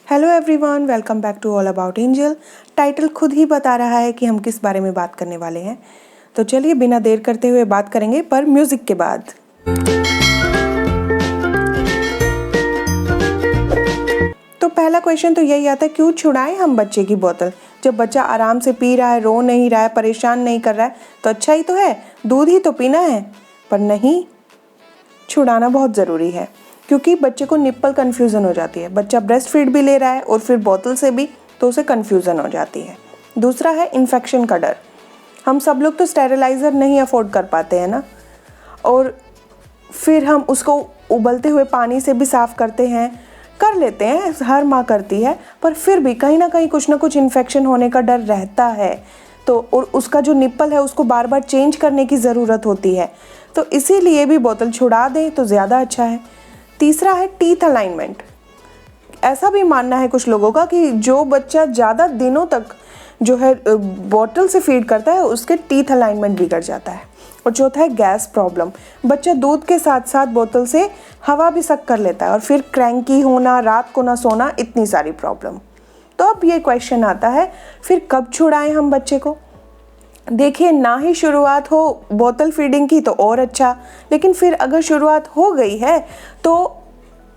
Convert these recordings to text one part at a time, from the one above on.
Hello everyone, welcome back to all about angel. Title खुद ही बता रहा है कि हम किस बारे में बात करने वाले हैं, तो चलिए बिना देर करते हुए बात करेंगे पर म्यूजिक के बाद। तो पहला क्वेश्चन तो यही आता है, क्यों छुड़ाएं हम बच्चे की बोतल? जब बच्चा आराम से पी रहा है, रो नहीं रहा है, परेशान नहीं कर रहा है, तो अच्छा ही तो है, दूध ही तो पीना है। पर नहीं, छुड़ाना बहुत ज़रूरी है, क्योंकि बच्चे को निप्पल कन्फ्यूज़न हो जाती है। बच्चा ब्रेस्ट फीड भी ले रहा है और फिर बोतल से भी, तो उसे कन्फ्यूज़न हो जाती है। दूसरा है इन्फेक्शन का डर। हम सब लोग तो स्टेरिलाइज़र नहीं अफोर्ड कर पाते हैं ना, और फिर हम उसको उबलते हुए पानी से भी साफ़ करते हैं, कर लेते हैं, हर माँ करती है, पर फिर भी कहीं ना कहीं कुछ ना कुछ इन्फेक्शन होने का डर रहता है। तो और उसका जो निप्पल है उसको बार बार चेंज करने की ज़रूरत होती है, तो इसीलिए भी बोतल छुड़ा दें तो ज़्यादा अच्छा है। तीसरा है टीथ अलाइनमेंट। ऐसा भी मानना है कुछ लोगों का कि जो बच्चा ज़्यादा दिनों तक जो है बोतल से फीड करता है, उसके टीथ अलाइनमेंट बिगड़ जाता है। और चौथा है गैस प्रॉब्लम। बच्चा दूध के साथ साथ बोतल से हवा भी सक कर लेता है, और फिर क्रैंकी होना, रात को ना सोना, इतनी सारी प्रॉब्लम। तो अब ये क्वेश्चन आता है, फिर कब छुड़ाएं हम बच्चे को? देखिए, ना ही शुरुआत हो बोतल फीडिंग की तो और अच्छा, लेकिन फिर अगर शुरुआत हो गई है तो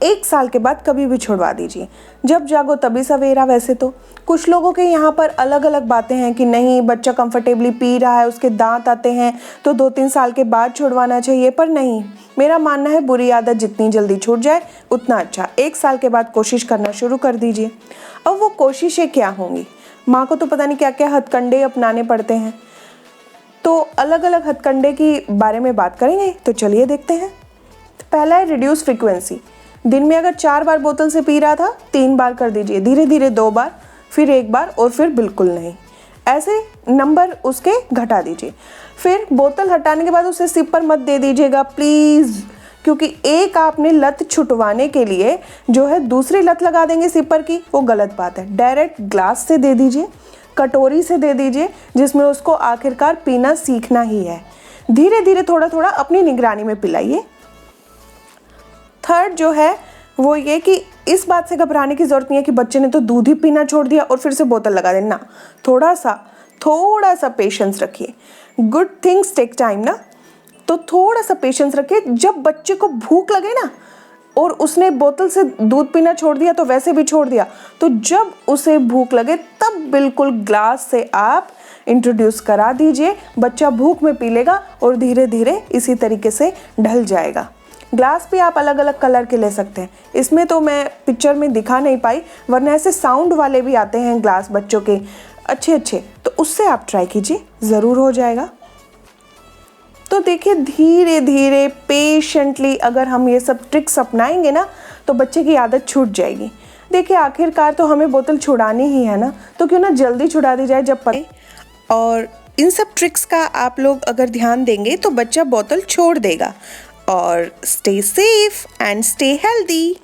1 साल के बाद कभी भी छुड़वा दीजिए। जब जागो तभी सवेरा। वैसे तो कुछ लोगों के यहाँ पर अलग अलग बातें हैं कि नहीं, बच्चा कंफर्टेबली पी रहा है, उसके दांत आते हैं, तो 2-3 साल के बाद छुड़वाना चाहिए। पर नहीं, मेरा मानना है बुरी आदत जितनी जल्दी छूट जाए उतना अच्छा। 1 साल के बाद कोशिश करना शुरू कर दीजिए। अब वो कोशिशें क्या होंगी? माँ को तो पता नहीं क्या क्या हथकंडे अपनाने पड़ते हैं, तो अलग अलग हथकंडे की बारे में बात करेंगे, तो चलिए देखते हैं। तो पहला है रिड्यूस फ्रीक्वेंसी। दिन में अगर 4 बार बोतल से पी रहा था, 3 बार कर दीजिए, धीरे धीरे 2 बार, फिर 1 बार, और फिर बिल्कुल नहीं। ऐसे नंबर उसके घटा दीजिए। फिर बोतल हटाने के बाद उसे सिप पर मत दे दीजिएगा प्लीज़, क्योंकि एक आपने लत छुटवाने के लिए जो है दूसरी लत लगा देंगे सिपर की, वो गलत बात है। डायरेक्ट ग्लास से दे दीजिए, कटोरी से दे दीजिए, जिसमें उसको आखिरकार पीना सीखना ही है। धीरे धीरे थोड़ा थोड़ा अपनी निगरानी में पिलाइए। थर्ड जो है वो ये कि इस बात से घबराने की ज़रूरत नहीं है कि बच्चे ने तो दूध ही पीना छोड़ दिया और फिर से बोतल लगा देना। थोड़ा सा पेशेंस रखिए। गुड थिंग्स टेक टाइम ना, तो थोड़ा सा पेशेंस रखिए। जब बच्चे को भूख लगे ना, और उसने बोतल से दूध पीना छोड़ दिया तो वैसे भी छोड़ दिया, तो जब उसे भूख लगे तब बिल्कुल ग्लास से आप इंट्रोड्यूस करा दीजिए। बच्चा भूख में पी लेगा और धीरे धीरे इसी तरीके से ढल जाएगा। ग्लास भी आप अलग अलग कलर के ले सकते हैं। इसमें तो मैं पिक्चर में दिखा नहीं पाई, वरना ऐसे साउंड वाले भी आते हैं ग्लास बच्चों के अच्छे, तो उससे आप ट्राई कीजिए, ज़रूर हो जाएगा। तो देखिए, धीरे धीरे पेशेंटली अगर हम ये सब ट्रिक्स अपनाएंगे ना, तो बच्चे की आदत छूट जाएगी। देखिए, आखिरकार तो हमें बोतल छुड़ानी ही है ना, तो क्यों ना जल्दी छुड़ा दी जाए जब पड़े। और इन सब ट्रिक्स का आप लोग अगर ध्यान देंगे तो बच्चा बोतल छोड़ देगा। और stay safe and stay healthy.